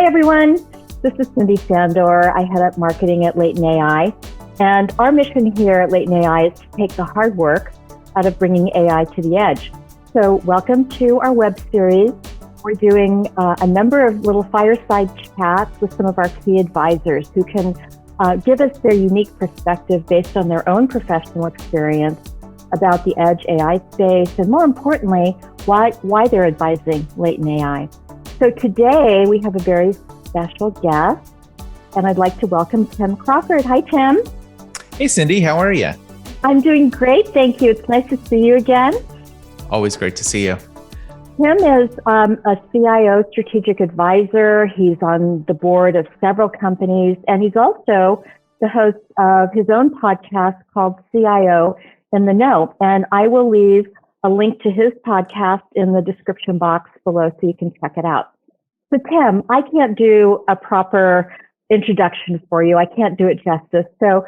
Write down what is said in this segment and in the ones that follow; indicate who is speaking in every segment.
Speaker 1: everyone. This is Cyndy Sandor. I head up marketing at Latent AI. And our mission here at Latent AI is to take the hard work out of bringing AI to the edge. So welcome to our web series. We're doing a number of little fireside chats with some of our key advisors who can give us their unique perspective based on their own professional experience about the edge AI space, and more importantly, why they're advising Latent AI. So today we have a very special guest, and I'd like to welcome Tim Crawford. Hi, Tim.
Speaker 2: Hey, Cyndy, how are you?
Speaker 1: I'm doing great, thank you. It's nice to see you again.
Speaker 2: Always great to see you.
Speaker 1: Tim is a CIO strategic advisor. He's on the board of several companies, and he's also the host of his own podcast called CIO in the Know. And I will leave a link to his podcast in the description box below so you can check it out. So Tim, I can't do a proper introduction for you. I can't do it justice. So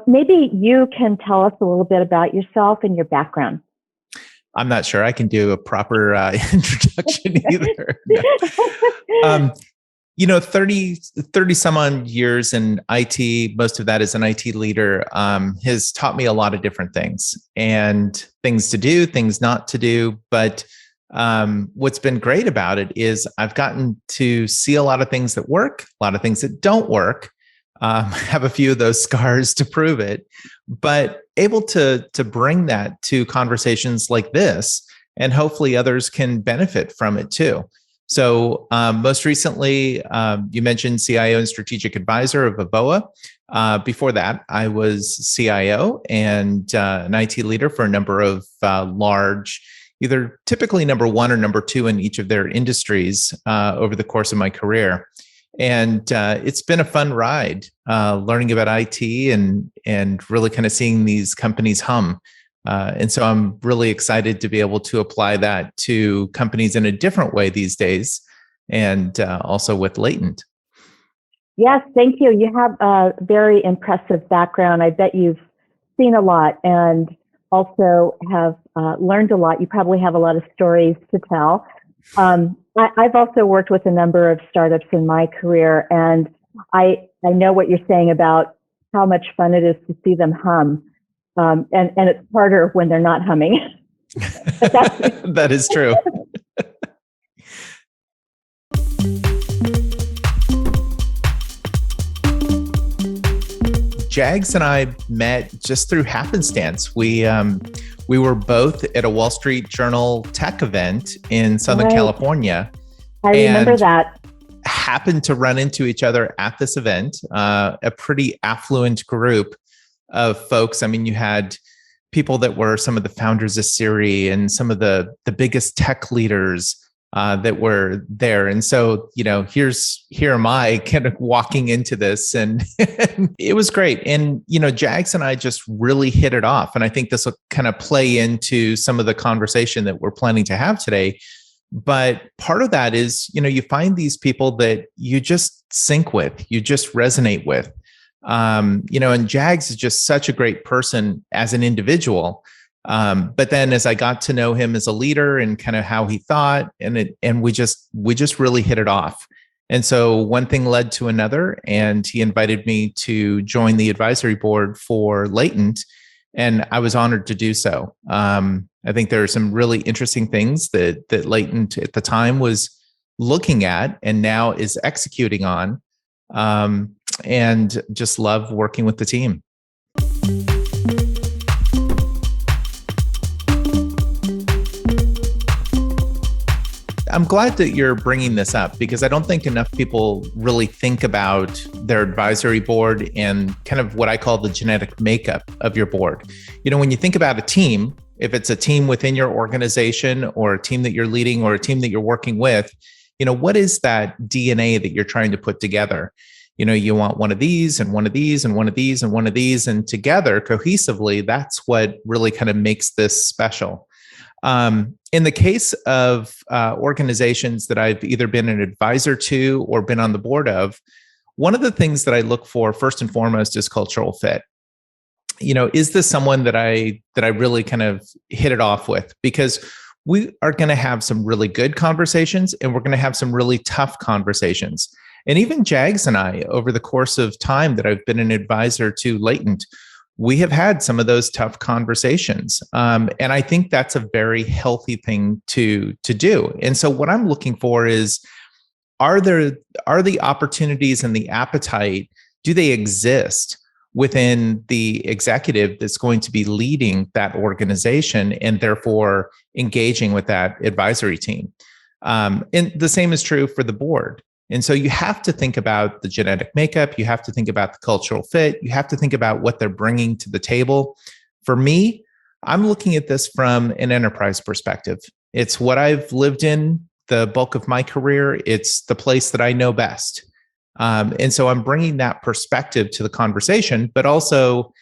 Speaker 1: maybe you can tell us a little bit about yourself and your background.
Speaker 2: I'm not sure I can do a proper introduction either. 30 some odd years in IT, most of that as an IT leader, has taught me a lot of different things and things to do, things not to do. But what's been great about it is I've gotten to see a lot of things that work, a lot of things that don't work. Have a few of those scars to prove it, but able to bring that to conversations like this, and hopefully others can benefit from it too. So most recently, you mentioned CIO and strategic advisor of Avoa. Before that, I was CIO and an IT leader for a number of large, either typically number one or number two in each of their industries over the course of my career. And it's been a fun ride, learning about IT and really kind of seeing these companies hum. And so I'm really excited to be able to apply that to companies in a different way these days, and also with Latent.
Speaker 1: Yes, thank you. You have a very impressive background. I bet you've seen a lot and also have learned a lot. You probably have a lot of stories to tell. I've also worked with a number of startups in my career, and I know what you're saying about how much fun it is to see them hum. And it's harder when they're not humming.
Speaker 2: That is true. Jags and I met just through happenstance. We were both at a Wall Street Journal tech event in Southern California.
Speaker 1: I remember that.
Speaker 2: Happened to run into each other at this event, a pretty affluent group of folks. I mean, you had people that were some of the founders of Siri and some of the biggest tech leaders that were there. And so, here am I kind of walking into this, and it was great. And, Jags and I just really hit it off. And I think this will kind of play into some of the conversation that we're planning to have today. But part of that is, you find these people that you just sync with, you just resonate with. And Jags is just such a great person as an individual. But then as I got to know him as a leader and kind of how he thought, and we just really hit it off. And so one thing led to another, and he invited me to join the advisory board for Latent, and I was honored to do so. I think there are some really interesting things that Latent at the time was looking at and now is executing on, and just love working with the team. I'm glad that you're bringing this up, because I don't think enough people really think about their advisory board and kind of what I call the genetic makeup of your board. When you think about a team, if it's a team within your organization or a team that you're leading or a team that you're working with, what is that DNA that you're trying to put together? You want one of these and one of these and one of these and one of these, and together cohesively, that's what really kind of makes this special. In the case of organizations that I've either been an advisor to or been on the board of, one of the things that I look for first and foremost is cultural fit. Is this someone that I really kind of hit it off with? Because we are going to have some really good conversations and we're going to have some really tough conversations. And even Jags and I, over the course of time that I've been an advisor to Latent, we have had some of those tough conversations. And I think that's a very healthy thing to do. And so what I'm looking for is, are the opportunities and the appetite, do they exist within the executive that's going to be leading that organization and therefore engaging with that advisory team? And the same is true for the board. And so you have to think about the genetic makeup. You have to think about the cultural fit. You have to think about what they're bringing to the table. For me, I'm looking at this from an enterprise perspective. It's what I've lived in the bulk of my career. It's the place that I know best. And so I'm bringing that perspective to the conversation, but also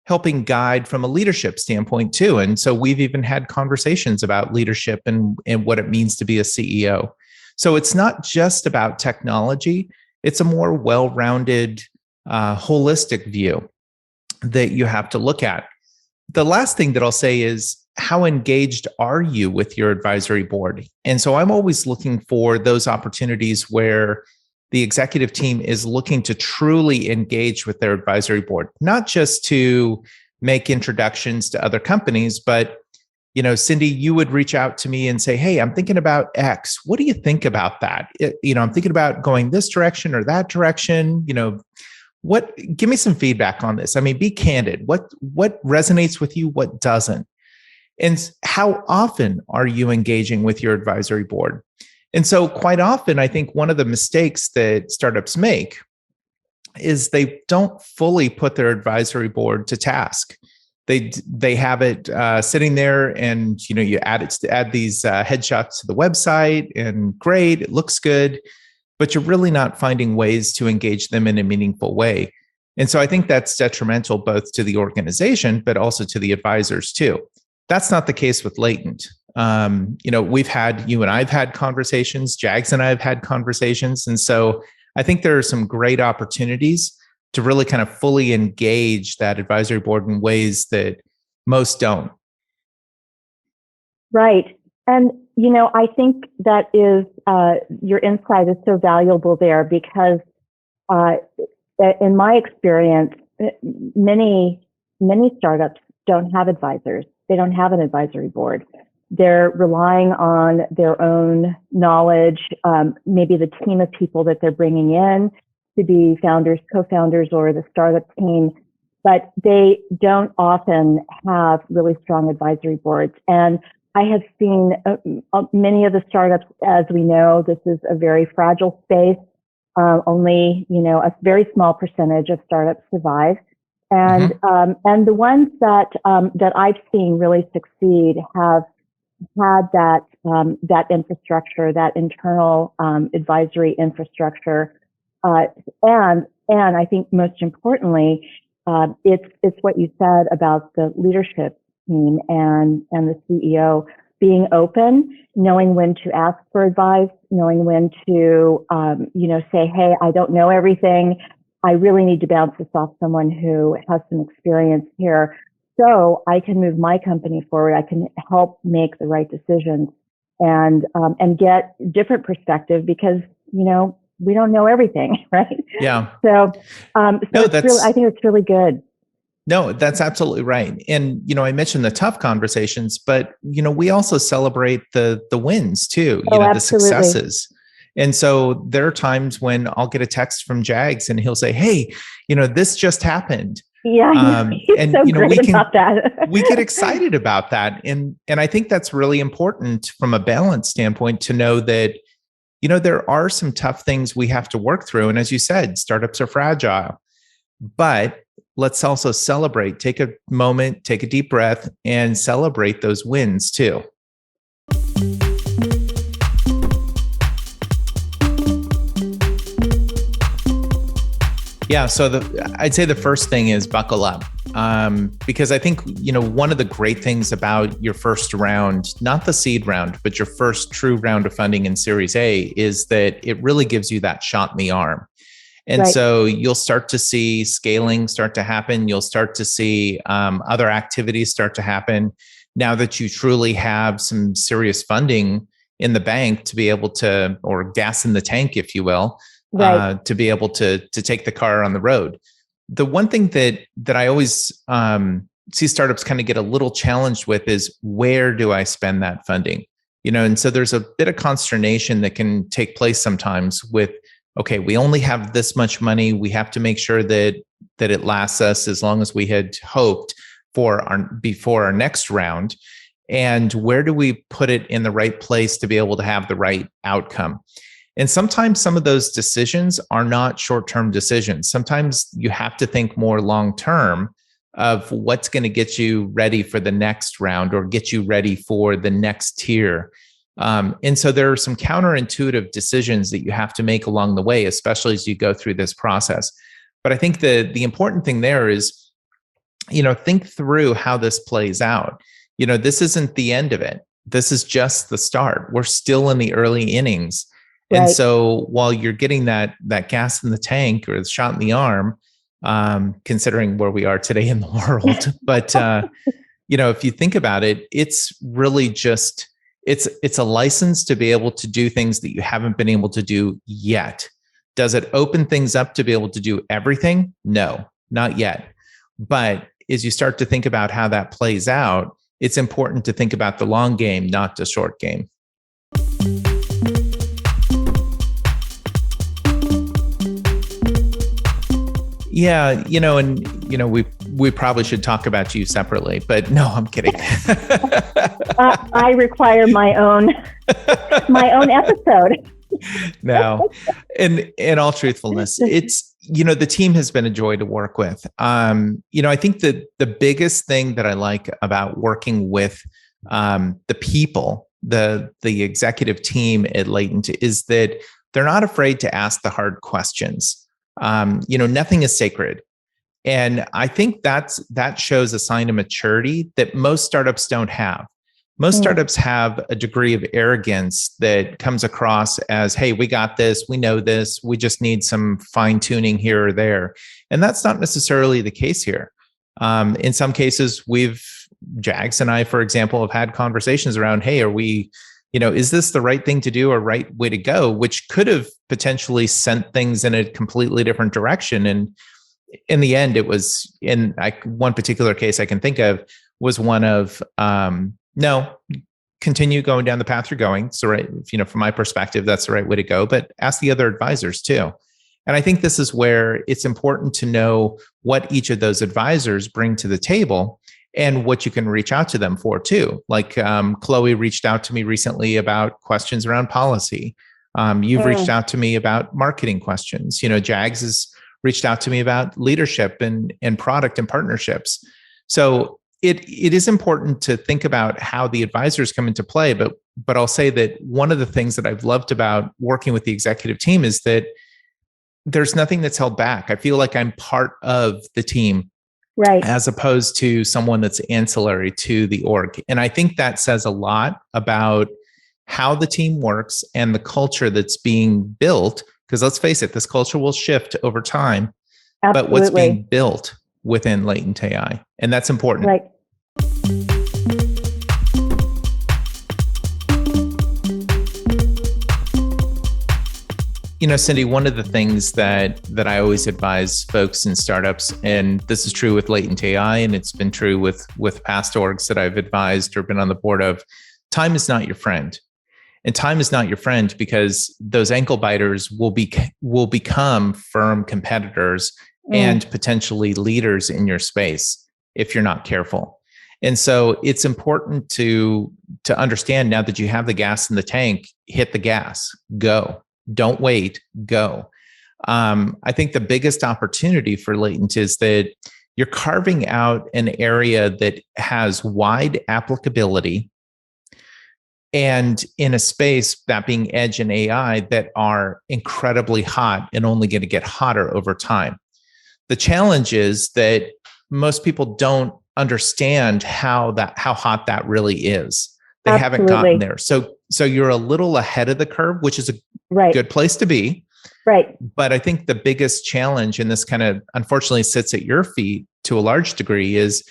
Speaker 2: helping guide from a leadership standpoint too. And so we've even had conversations about leadership and what it means to be a CEO. So it's not just about technology. It's a more well-rounded, holistic view that you have to look at. The last thing that I'll say is, how engaged are you with your advisory board? And so I'm always looking for those opportunities where the executive team is looking to truly engage with their advisory board, not just to make introductions to other companies, but, you know, Cyndy, you would reach out to me and say, hey, I'm thinking about X. What do you think about that? I'm thinking about going this direction or that direction. Give me some feedback on this. I mean, be candid. What resonates with you? What doesn't? And how often are you engaging with your advisory board? And so quite often, I think one of the mistakes that startups make is they don't fully put their advisory board to task. They have it sitting there, and you add these headshots to the website, and great, it looks good, but you're really not finding ways to engage them in a meaningful way. And so I think that's detrimental both to the organization, but also to the advisors too. That's not the case with Latent. You and I've had conversations, Jags and I have had conversations. And so I think there are some great opportunities to really kind of fully engage that advisory board in ways that most don't.
Speaker 1: Right. And, I think that is, your insight is so valuable there because in my experience, many startups don't have advisors. They don't have an advisory board. They're relying on their own knowledge, maybe the team of people that they're bringing in to be founders, co-founders, or the startup team, but they don't often have really strong advisory boards. And I have seen many of the startups, as we know, this is a very fragile space. Only, a very small percentage of startups survive. And and the ones that I've seen really succeed have had that infrastructure, that internal advisory infrastructure, and I think most importantly, it's what you said about the leadership team and the CEO being open, knowing when to ask for advice, knowing when to say, hey, I don't know everything. I really need to bounce this off someone who has some experience here so I can move my company forward. I can help make the right decisions and get different perspective because, we don't know everything, right?
Speaker 2: Yeah.
Speaker 1: So I think it's really good.
Speaker 2: No, that's absolutely right. And, I mentioned the tough conversations, but, we also celebrate the wins too, the successes. And so there are times when I'll get a text from Jags and he'll say, hey, this just happened.
Speaker 1: Yeah, he's so great about that.
Speaker 2: We get excited about that. And I think that's really important from a balance standpoint to know that, there are some tough things we have to work through. And as you said, startups are fragile, but let's also celebrate, take a moment, take a deep breath and celebrate those wins too. Yeah, so I'd say the first thing is buckle up, because I think one of the great things about your first round, not the seed round, but your first true round of funding in Series A, is that it really gives you that shot in the arm, and right. So you'll start to see scaling start to happen. You'll start to see other activities start to happen now that you truly have some serious funding in the bank to be able to, or gas in the tank, if you will,
Speaker 1: Right.
Speaker 2: to be able to take the car on the road. The one thing that I always see startups kind of get a little challenged with is, where do I spend that funding? And so there's a bit of consternation that can take place sometimes with, okay, we only have this much money. We have to make sure that it lasts us as long as we had hoped before our next round. And where do we put it in the right place to be able to have the right outcome? And sometimes some of those decisions are not short-term decisions. Sometimes you have to think more long-term of what's going to get you ready for the next round or get you ready for the next tier. And so there are some counterintuitive decisions that you have to make along the way, especially as you go through this process. But I think the important thing there is, think through how this plays out. This isn't the end of it. This is just the start. We're still in the early innings. And so while you're getting that gas in the tank or the shot in the arm, considering where we are today in the world, but if you think about it, it's really just it's a license to be able to do things that you haven't been able to do yet. Does it open things up to be able to do everything? No, not yet. But as you start to think about how that plays out, it's important to think about the long game, not the short game. Yeah, we probably should talk about you separately, but no, I'm kidding.
Speaker 1: I require my own episode.
Speaker 2: No, in all truthfulness, it's the team has been a joy to work with. I think that the biggest thing that I like about working with the people, the executive team at Latent, is that they're not afraid to ask the hard questions. Nothing is sacred. And I think that shows a sign of maturity that most startups don't have. Most startups have a degree of arrogance that comes across as, hey, we got this, we know this, we just need some fine tuning here or there. And that's not necessarily the case here. In some cases, Jags and I, for example, have had conversations around, hey, are we, is this the right thing to do or right way to go, which could have potentially sent things in a completely different direction. And in the end, it was one particular case I can think of was one of, no, continue going down the path you're going. So, right, from my perspective, that's the right way to go, but ask the other advisors too. And I think this is where it's important to know what each of those advisors bring to the table and what you can reach out to them for too. Like Chloe reached out to me recently about questions around policy. You've reached out to me about marketing questions. Jags has reached out to me about leadership and product and partnerships. So it is important to think about how the advisors come into play. But I'll say that one of the things that I've loved about working with the executive team is that there's nothing that's held back. I feel like I'm part of the team. Right. As opposed to someone that's ancillary to the org. And I think that says a lot about how the team works and the culture that's being built. Because let's face it, this culture will shift over time. Absolutely. But what's being built within Latent AI. And that's important.
Speaker 1: Right.
Speaker 2: Cyndy, one of the things that I always advise folks in startups, and this is true with Latent AI, and it's been true with past orgs that I've advised or been on the board of, time is not your friend. And time is not your friend because those ankle biters will become firm competitors and potentially leaders in your space if you're not careful. And so it's important to understand, now that you have the gas in the tank, hit the gas, go. Don't wait, go. I think the biggest opportunity for Latent is that you're carving out an area that has wide applicability and in a space, that being edge and AI, that are incredibly hot and only going to get hotter over time. The challenge is that most people don't understand how hot that really is. They haven't gotten there. So you're a little ahead of the curve, which is a good place to be.
Speaker 1: Right.
Speaker 2: But I think the biggest challenge, and this kind of unfortunately sits at your feet to a large degree, is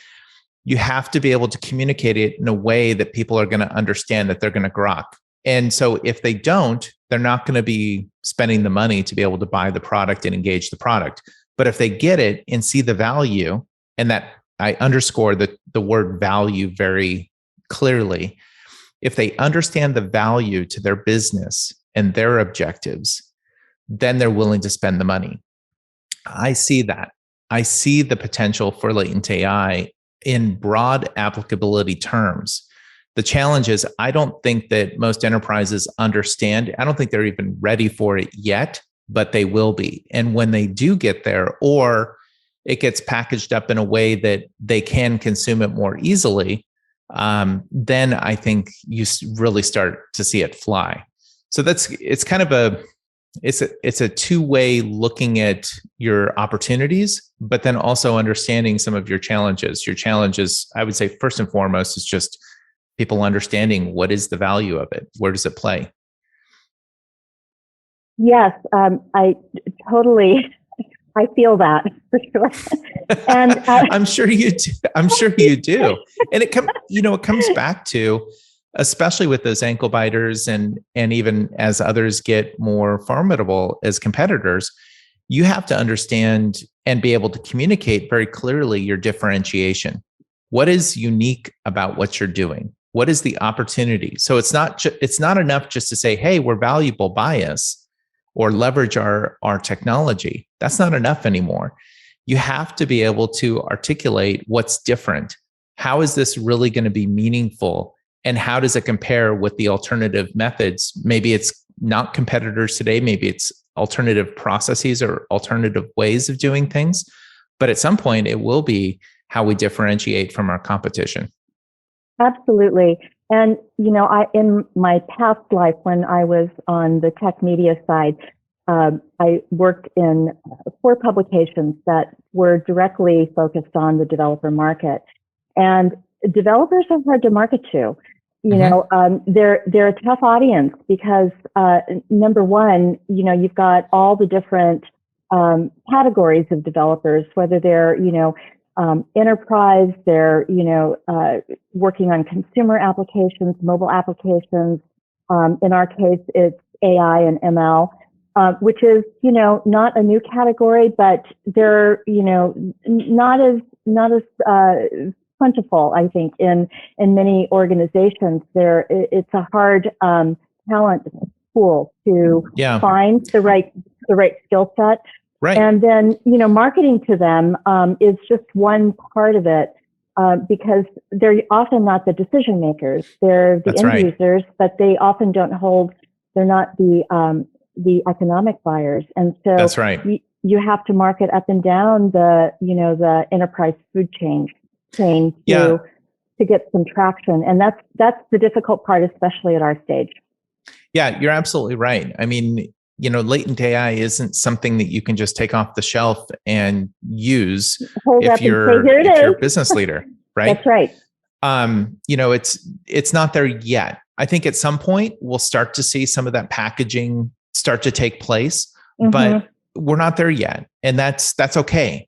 Speaker 2: you have to be able to communicate it in a way that people are going to understand, that they're going to grok. And so if they don't, they're not going to be spending the money to be able to buy the product and engage the product. But if they get it and see the value, and that I underscore the word value very clearly, if they understand the value to their business and their objectives, then they're willing to spend the money. I see that. I see the potential for latent AI in broad applicability terms. The challenge is, I don't think that most enterprises understand. I don't think they're even ready for it yet, but they will be. And when they do get there, or it gets packaged up in a way that they can consume it more easily, then I think you really start to see it fly. So it's kind of it's a two-way looking at your opportunities, but then also understanding some of your challenges. Your challenges, I would say, first and foremost, is just people understanding what is the value of it, where does it play.
Speaker 1: Yes, I feel that for sure, and
Speaker 2: I'm sure you do. I'm sure you do, and it comes back to, especially with those ankle biters, and even as others get more formidable as competitors, you have to understand and be able to communicate very clearly your differentiation. What is unique about what you're doing? What is the opportunity? So it's not enough just to say, "Hey, we're valuable, buy us," or leverage our technology. That's not enough anymore. You have to be able to articulate what's different. How is this really going to be meaningful? And how does it compare with the alternative methods? Maybe it's not competitors today. Maybe it's alternative processes or alternative ways of doing things. But at some point, it will be how we differentiate from our competition.
Speaker 1: Absolutely. And, in my past life, when I was on the tech media side, I worked in 4 publications that were directly focused on the developer market. And developers are hard to market to. They're a tough audience because, number one, you've got all the different categories of developers, whether they're, enterprise, they're, working on consumer applications, mobile applications. In our case, it's AI and ML, which is, not a new category, but they're, not as plentiful, I think, in many organizations. It's a hard talent pool to find the right skill set.
Speaker 2: Right.
Speaker 1: And then, marketing to them is just one part of it, because they're often not the decision makers. They're the end users, but they often they're not the economic buyers. And so
Speaker 2: that's right.
Speaker 1: You have to market up and down the enterprise food chain to get some traction. And that's the difficult part, especially at our stage.
Speaker 2: Yeah, you're absolutely right. I mean, latent AI isn't something that you can just take off the shelf and use if you're a business leader, right?
Speaker 1: That's right.
Speaker 2: It's not there yet. I think at some point we'll start to see some of that packaging start to take place, but we're not there yet, and that's okay.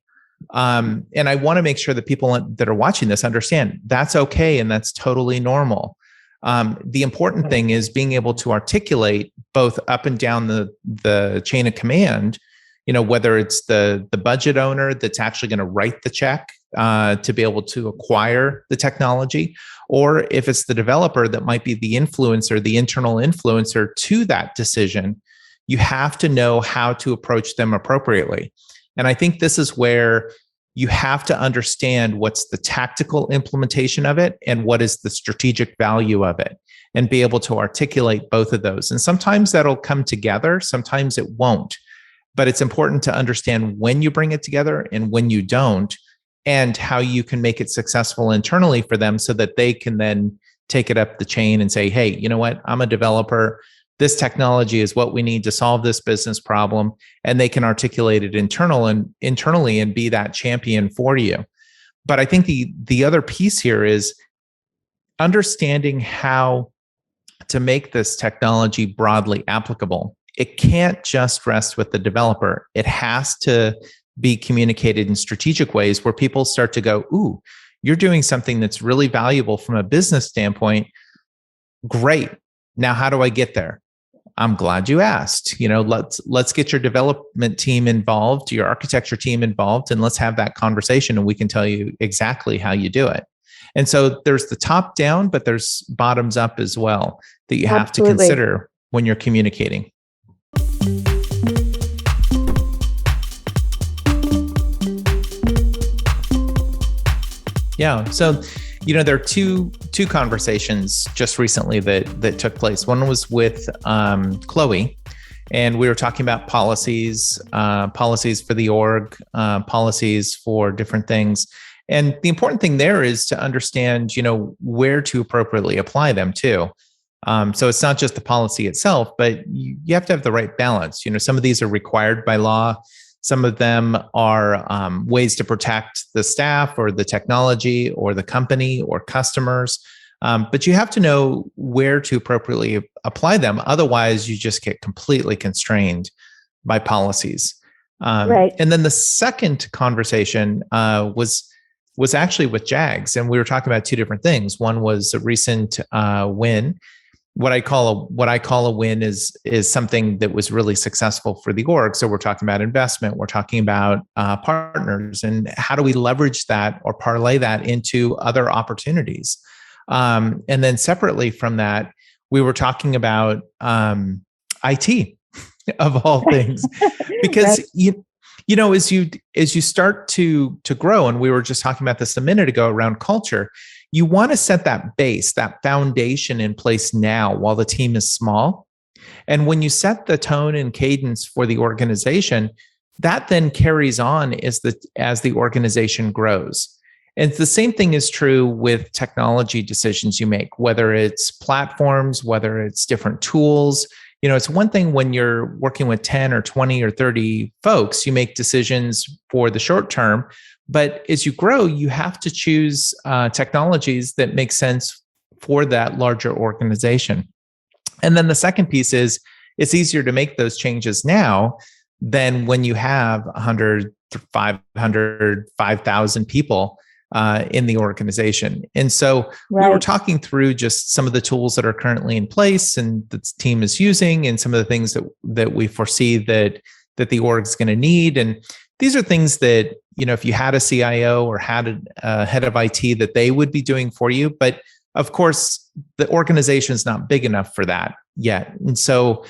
Speaker 2: And I want to make sure that people that are watching this understand that's okay and that's totally normal. The important thing is being able to articulate both up and down the chain of command, whether it's the budget owner that's actually going to write the check to be able to acquire the technology, or if it's the developer that might be the influencer, the internal influencer to that decision. You have to know how to approach them appropriately. And I think this is where you have to understand what's the tactical implementation of it and what is the strategic value of it, and be able to articulate both of those. And sometimes that'll come together, sometimes it won't. But it's important to understand when you bring it together and when you don't, and how you can make it successful internally for them so that they can then take it up the chain and say, hey, you know what? I'm a developer. This technology is what we need to solve this business problem. And they can articulate it internally and be that champion for you. But I think the other piece here is understanding how to make this technology broadly applicable. It can't just rest with the developer. It has to be communicated in strategic ways where people start to go, ooh, you're doing something that's really valuable from a business standpoint. Great. Now, how do I get there? I'm glad you asked. Let's get your development team involved, your architecture team involved, and let's have that conversation, and we can tell you exactly how you do it. And so there's the top down, but there's bottoms up as well that you have to consider when you're communicating. Yeah. So, there are two conversations just recently that took place. One was with Chloe, and we were talking about policies for the org, policies for different things. And the important thing there is to understand, where to appropriately apply them too. So it's not just the policy itself, but you have to have the right balance. Some of these are required by law. Some of them are ways to protect the staff or the technology or the company or customers. But you have to know where to appropriately apply them. Otherwise, you just get completely constrained by policies. Right. And then the second conversation was actually with Jags, and we were talking about two different things. One was a recent win. What I call a win is something that was really successful for the org. So we're talking about investment, we're talking about partners, and how do we leverage that or parlay that into other opportunities. And then separately from that, we were talking about IT of all things, because right. as you start to grow, and we were just talking about this a minute ago around culture. You want to set that base, that foundation in place now while the team is small. And when you set the tone and cadence for the organization, that then carries on as the organization grows. And the same thing is true with technology decisions you make, whether it's platforms, whether it's different tools. It's one thing when you're working with 10 or 20 or 30 folks, you make decisions for the short term. But as you grow, you have to choose technologies that make sense for that larger organization. And then the second piece is it's easier to make those changes now than when you have 100, 500, 5,000 people in the organization. And so right. We were talking through just some of the tools that are currently in place and the team is using, and some of the things that we foresee that the org is going to need. And these are things that, if you had a CIO or had a head of IT, that they would be doing for you. But of course, the organization is not big enough for that yet. And so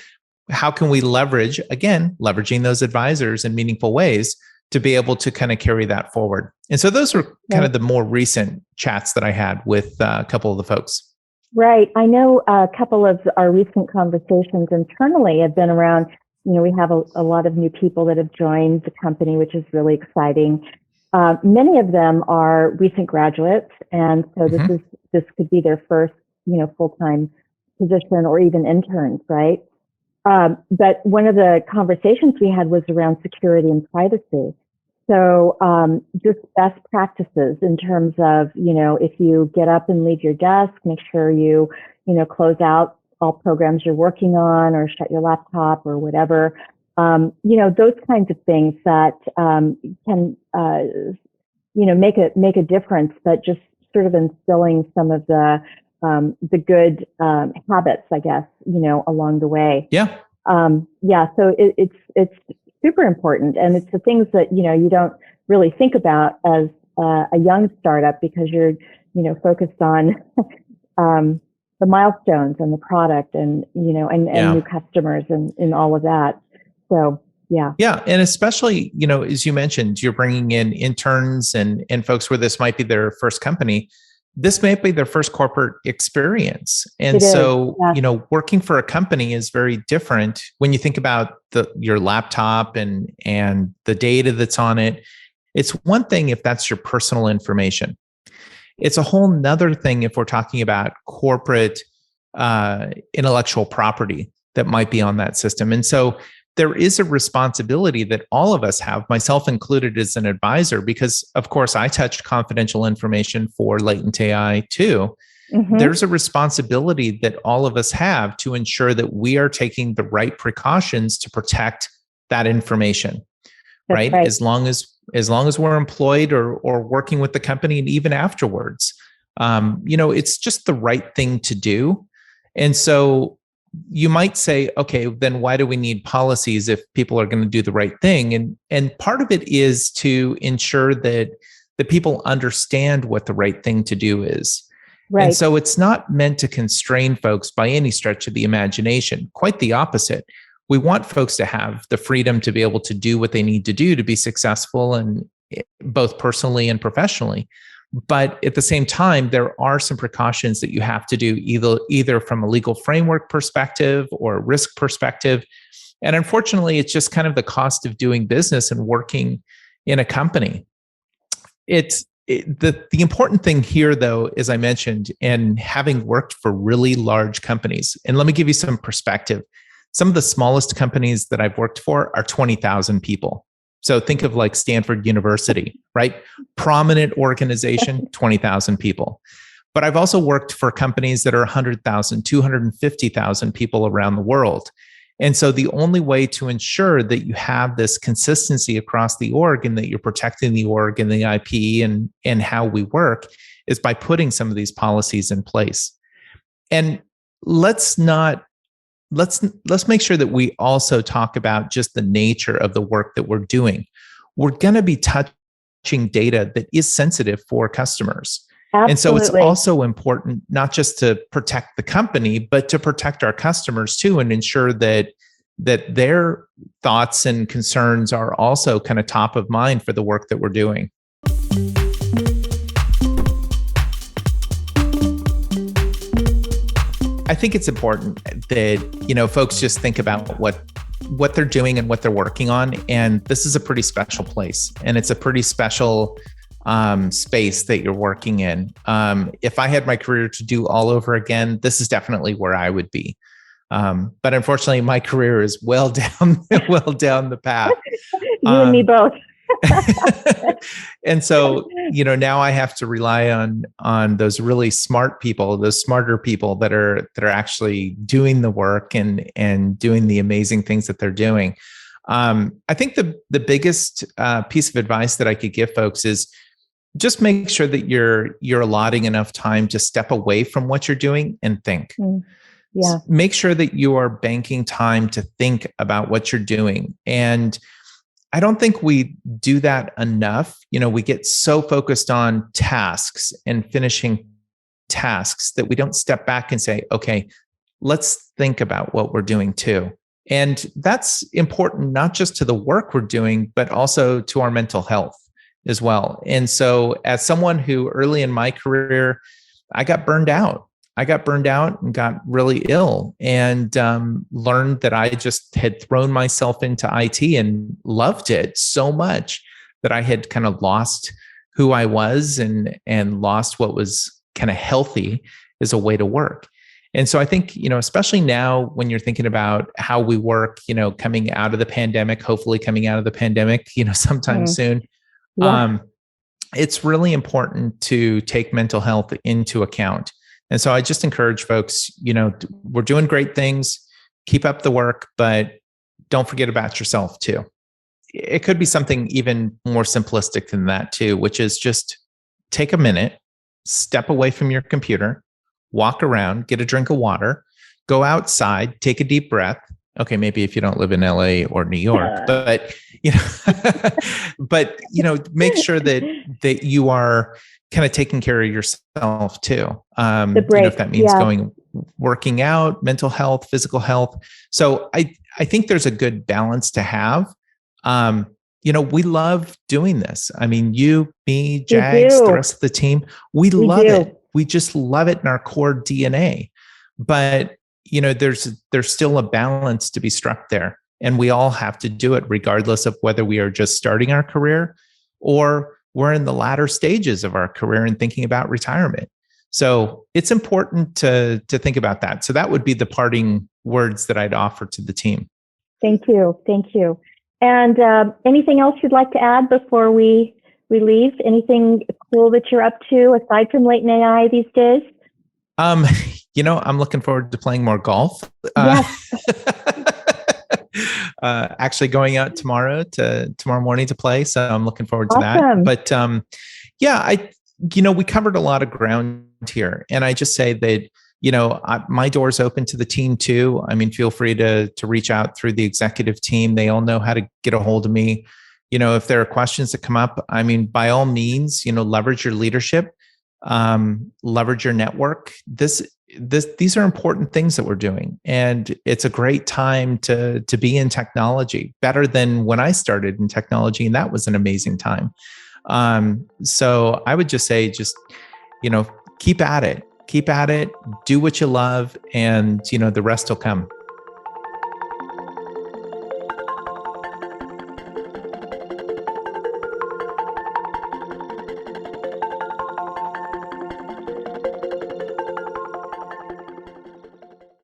Speaker 2: how can we leveraging those advisors in meaningful ways to be able to kind of carry that forward? And so those were kind of the more recent chats that I had with a couple of the folks.
Speaker 1: Right. I know a couple of our recent conversations internally have been around, we have a lot of new people that have joined the company, which is really exciting. Many of them are recent graduates. And so this could be their first, full-time position, or even interns, right? But one of the conversations we had was around security and privacy. So just best practices in terms of, if you get up and leave your desk, make sure you, close out all programs you're working on, or shut your laptop or whatever. Those kinds of things that can, make a difference, but just sort of instilling some of the good habits, I guess, along the way.
Speaker 2: Yeah.
Speaker 1: So it's super important. And it's the things that, you don't really think about as a young startup, because you're, focused on the milestones and the product and, and new customers and all of that. So, yeah.
Speaker 2: Yeah. And especially, as you mentioned, you're bringing in interns and folks where this might be their first company. This may be their first corporate experience. And so, working for a company is very different when you think about your laptop and the data that's on it. It's one thing if that's your personal information. It's a whole nother thing if we're talking about corporate intellectual property that might be on that system. And so there is a responsibility that all of us have, myself included as an advisor, because of course I touch confidential information for Latent AI too. Mm-hmm. There's a responsibility that all of us have to ensure that we are taking the right precautions to protect that information. Right? As long as we're employed or working with the company, and even afterwards, it's just the right thing to do. And so you might say, okay, then why do we need policies if people are going to do the right thing? And part of it is to ensure that the people understand what the right thing to do is.
Speaker 1: Right.
Speaker 2: And so it's not meant to constrain folks by any stretch of the imagination. Quite the opposite. We want folks to have the freedom to be able to do what they need to do to be successful, and both personally and professionally. But at the same time, there are some precautions that you have to do either from a legal framework perspective or a risk perspective. And unfortunately, it's just kind of the cost of doing business and working in a company. The important thing here, though, as I mentioned, and having worked for really large companies, and let me give you some perspective. Some of the smallest companies that I've worked for are 20,000 people. So think of like Stanford University, right? Prominent organization, 20,000 people. But I've also worked for companies that are 100,000, 250,000 people around the world. And so the only way to ensure that you have this consistency across the org and that you're protecting the org and the IP and how we work is by putting some of these policies in place. And let's make sure that we also talk about just the nature of the work that we're doing. We're going to be touching data that is sensitive for customers.
Speaker 1: Absolutely.
Speaker 2: And so it's also important not just to protect the company, but to protect our customers too, and ensure that their thoughts and concerns are also kind of top of mind for the work that we're doing. I think it's important that, folks just think about what they're doing and what they're working on. And this is a pretty special place, and it's a pretty special space that you're working in. If I had my career to do all over again, this is definitely where I would be. But unfortunately, my career is well down the path.
Speaker 1: You and me both.
Speaker 2: And so, now I have to rely on those really smart people, those smarter people that are actually doing the work and doing the amazing things that they're doing. I think the biggest piece of advice that I could give folks is just make sure that you're allotting enough time to step away from what you're doing and think.
Speaker 1: Yeah.
Speaker 2: Make sure that you are banking time to think about what you're doing. And I don't think we do that enough. We get so focused on tasks and finishing tasks that we don't step back and say, okay, let's think about what we're doing too. And that's important, not just to the work we're doing, but also to our mental health as well. And so as someone who early in my career, I got burned out. And got really ill, and learned that I just had thrown myself into IT and loved it so much that I had kind of lost who I was and lost what was kind of healthy as a way to work. And so I think, especially now when you're thinking about how we work, coming out of the pandemic, hopefully coming out of the pandemic, sometime soon, it's really important to take mental health into account. And so I just encourage folks, we're doing great things, keep up the work, but don't forget about yourself too. It could be something even more simplistic than that too, which is just take a minute, step away from your computer, walk around, get a drink of water, go outside, take a deep breath. Okay, maybe if you don't live in LA or New York, but make sure that you are kind of taking care of yourself too. If that means working out, mental health, physical health. So I think there's a good balance to have. We love doing this. I mean, you, me, Jags, the rest of the team, we love it. We just love it in our core DNA. But there's still a balance to be struck there, and we all have to do it, regardless of whether we are just starting our career or we're in the latter stages of our career and thinking about retirement. So it's important to think about that. So that would be the parting words that I'd offer to the team.
Speaker 1: Thank you. And anything else you'd like to add before we leave? Anything cool that you're up to aside from Latent AI these days?
Speaker 2: I'm looking forward to playing more golf.
Speaker 1: Yes.
Speaker 2: Actually going out tomorrow morning to play. So I'm looking forward to
Speaker 1: Awesome.
Speaker 2: that. But we covered a lot of ground here. And I just say that, my door's open to the team too. I mean, feel free to reach out through the executive team. They all know how to get a hold of me. If there are questions that come up, I mean, by all means, leverage your leadership, leverage your network. These are important things that we're doing, and it's a great time to be in technology. Better than when I started in technology, and that was an amazing time. So I would just say, keep at it, do what you love, and the rest will come.